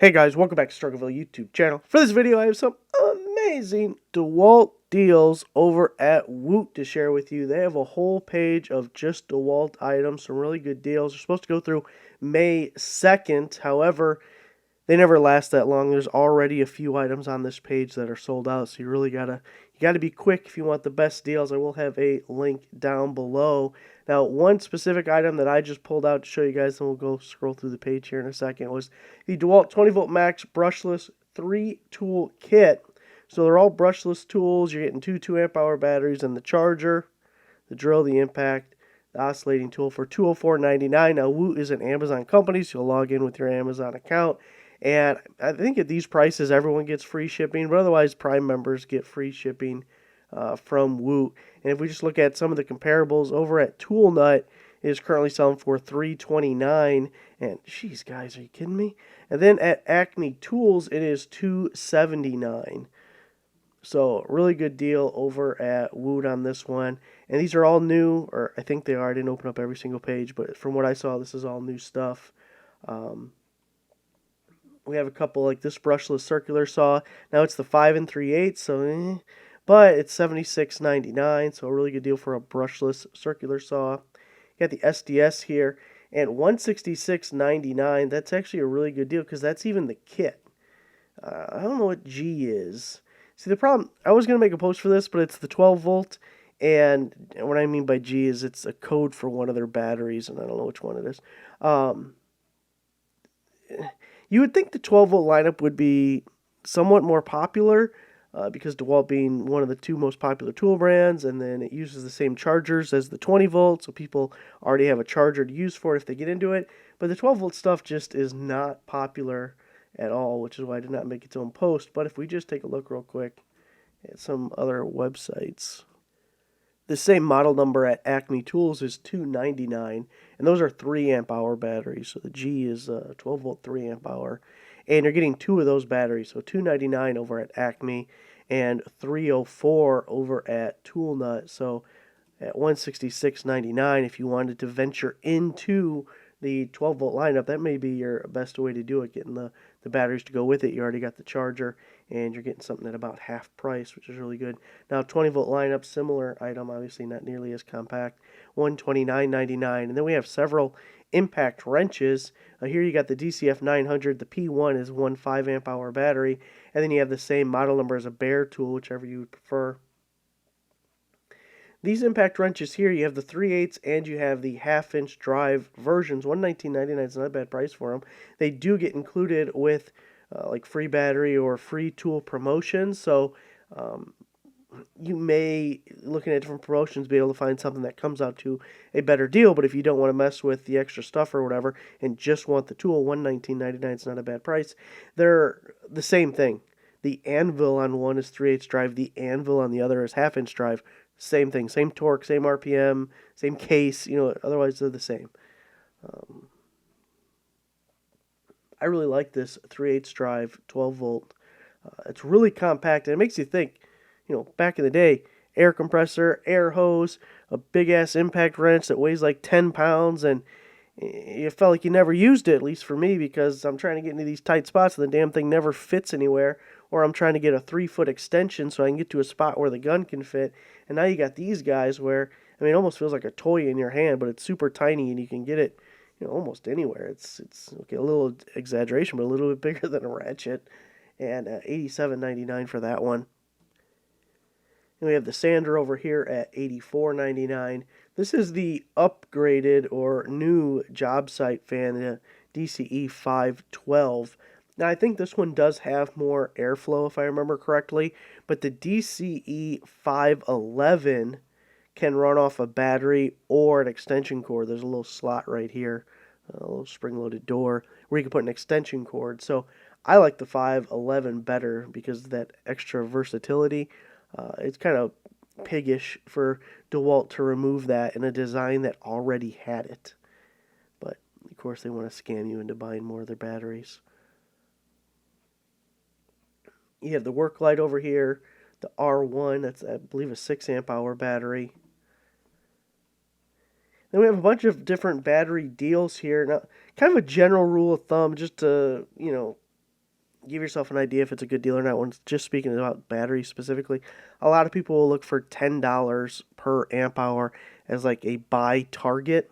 Hey guys, welcome back to Struggleville YouTube channel. For this video, I have some amazing Dewalt deals over at Woot to share with you. They have a whole page of just Dewalt items, some really good deals. They're supposed to go through May 2nd. However, they never last that long. There's already a few items on this page that are sold out, so you really gotta be quick if you want the best deals. I will have a link down below. Now, one specific item that I just pulled out to show you guys, and we'll go scroll through the page here in a second, was the Dewalt 20-volt max brushless 3-tool kit. So they're all brushless tools. You're getting two 2-amp-hour batteries and the charger, the drill, the impact, the oscillating tool for $204.99. Now, Woot is an Amazon company, so you'll log in with your Amazon account. And I think at these prices, everyone gets free shipping, but otherwise, Prime members get free shipping from Woot. And if we just look at some of the comparables over at Tool Nut, it is currently selling for $329. And geez, guys, are you kidding me? And then at Acme Tools, it is $279. So really good deal over at Woot on this one. And these are all new, or I think they are. I didn't open up every single page, but from what I saw, this is all new stuff. We have a couple like this brushless circular saw. Now it's the 5 3/8, so but it's $76.99, so a really good deal for a brushless circular saw. You got the SDS here, and $166.99. That's actually a really good deal because that's even the kit. I don't know what G is. See, the problem, I was going to make a post for this, but it's the 12 volt, and what I mean by G is it's a code for one of their batteries, and I don't know which one it is. You would think the 12 volt lineup would be somewhat more popular because Dewalt being one of the two most popular tool brands, and then it uses the same chargers as the 20 volt, so people already have a charger to use for it if they get into it. But the 12 volt stuff just is not popular at all, which is why I did not make its own post. But if we just take a look real quick at some other websites, the same model number at Acme Tools is $299, and those are 3-amp-hour batteries. So the G is 12-volt 3-amp-hour, and you're getting two of those batteries. So $299 over at Acme and $304 over at Tool Nut. So at $166.99, if you wanted to venture into the 12-volt lineup, that may be your best way to do it, getting the batteries to go with it. You already got the charger, and you're getting something at about half price, which is really good. Now, 20-volt lineup, similar item, obviously not nearly as compact, $129.99. And then we have several impact wrenches. Here you got the DCF 900. The P1 is one 5-amp-hour battery, and then you have the same model number as a Bear tool, whichever you would prefer. These impact wrenches here, you have the 3/8 and you have the 1/2-inch drive versions. $119.99 is not a bad price for them. They do get included with like free battery or free tool promotions. So you may, looking at different promotions, be able to find something that comes out to a better deal. But if you don't want to mess with the extra stuff or whatever and just want the tool, $119.99 is not a bad price. They're the same thing. The anvil on one is 3/8 drive. The anvil on the other is 1/2-inch drive. Same thing, same torque, same RPM, same case, otherwise they're the same. I really like this 3/8 drive, 12 volt. It's really compact, and it makes you think, back in the day, air compressor, air hose, a big-ass impact wrench that weighs like 10 pounds, and you felt like you never used it, at least for me, because I'm trying to get into these tight spots and the damn thing never fits anywhere, or I'm trying to get a 3-foot extension so I can get to a spot where the gun can fit. And now you got these guys where, it almost feels like a toy in your hand, but it's super tiny and you can get it, almost anywhere. It's okay, a little exaggeration, but a little bit bigger than a ratchet. And $87.99 for that one. And we have the sander over here at $84.99. This is the upgraded or new job site fan, the DCE 512. Now, I think this one does have more airflow, if I remember correctly, but the DCE 511 can run off a battery or an extension cord. There's a little slot right here, a little spring-loaded door, where you can put an extension cord. So I like the 511 better because of that extra versatility. It's kind of piggish for Dewalt to remove that in a design that already had it. But, of course, they want to scam you into buying more of their batteries. You have the work light over here, the R1, that's, I believe, a 6-amp-hour battery. Then we have a bunch of different battery deals here. Now, kind of a general rule of thumb, just to, give yourself an idea if it's a good deal or not. When just speaking about batteries specifically, a lot of people will look for $10 per amp hour as like a buy target,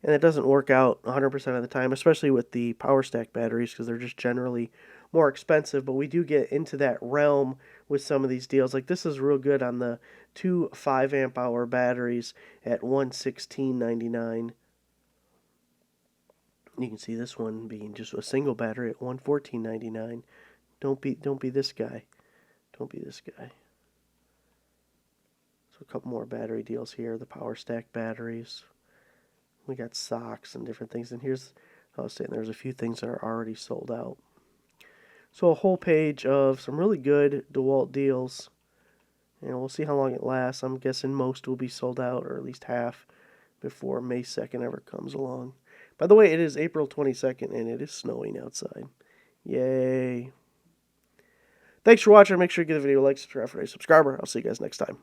and it doesn't work out 100% of the time, especially with the power stack batteries because they're just generally more expensive. But we do get into that realm with some of these deals. Like this is real good on the two 5 amp hour batteries at $116.99. You can see this one being just a single battery at $114.99. Don't be this guy. Don't be this guy. So a couple more battery deals here. The power stack batteries. We got socks and different things. And here's, I was saying, there's a few things that are already sold out. So a whole page of some really good Dewalt deals. And we'll see how long it lasts. I'm guessing most will be sold out, or at least half, before May 2nd ever comes along. By the way, it is April 22nd, and it is snowing outside. Yay. Thanks for watching. Make sure you give the video a like, subscribe for a subscriber. I'll see you guys next time.